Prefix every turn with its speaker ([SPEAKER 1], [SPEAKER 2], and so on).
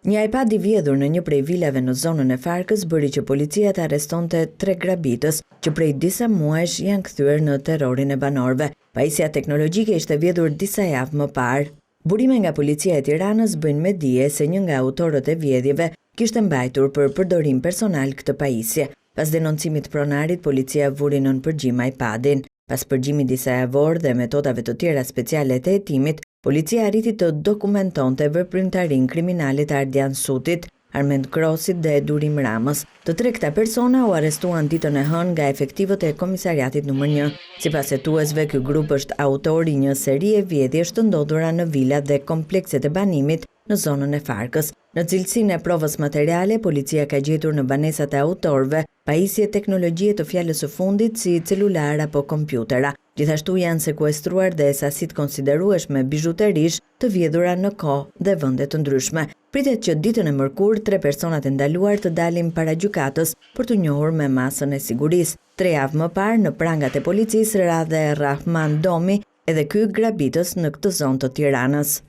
[SPEAKER 1] Një iPad i vjedhur në një prej vilave në zonën e Farkës bëri që policia të arrestonte 3 grabitës që prej disa muajsh janë kthyer në terrorin e banorëve. Pajisja teknologjike ishte vjedhur disa javë më parë. Burime nga policia e Tiranës bëjnë me dije se një nga autorët e vjedhjeve kishte mbajtur për përdorim personal këtë pajisje. Pas denoncimit pronarit, policia vuri nën përgjim iPadin. Pas përgjimit disa javor dhe metodave të tjera speciale të hetimit, policia arriti të dokumentonte veprimtarinë kriminale të Ardian Sutit, Armend Krosit dhe Durim Ramës. Të 3 këta persona u arrestuan ditën e hënë nga efektivët e komisariatit nr. 1. Sipas hetuesve, ky grup është autor i një serie vjedhjesh të ndodhura në vila dhe komplekset e banimit në zonën e Farkës. Në cilësinë e provës materiale, policia ka gjetur në banesat e autorëve pajisje teknologjie të fjalës së fundit si celular apo kompjutera. Gjithashtu janë sekuestruar dhe sasitë konsiderueshme bijuterish të vjedhura në kohë dhe vende të ndryshme. Pritet që ditën e mërkurë 3 personat e ndaluar të dalin para gjykatës për të njohur me masën e sigurisë. 3 javë më parë në prangat e policisë ra dhe Rahman Domi, edhe ky grabitës në këtë zonë të Tiranës.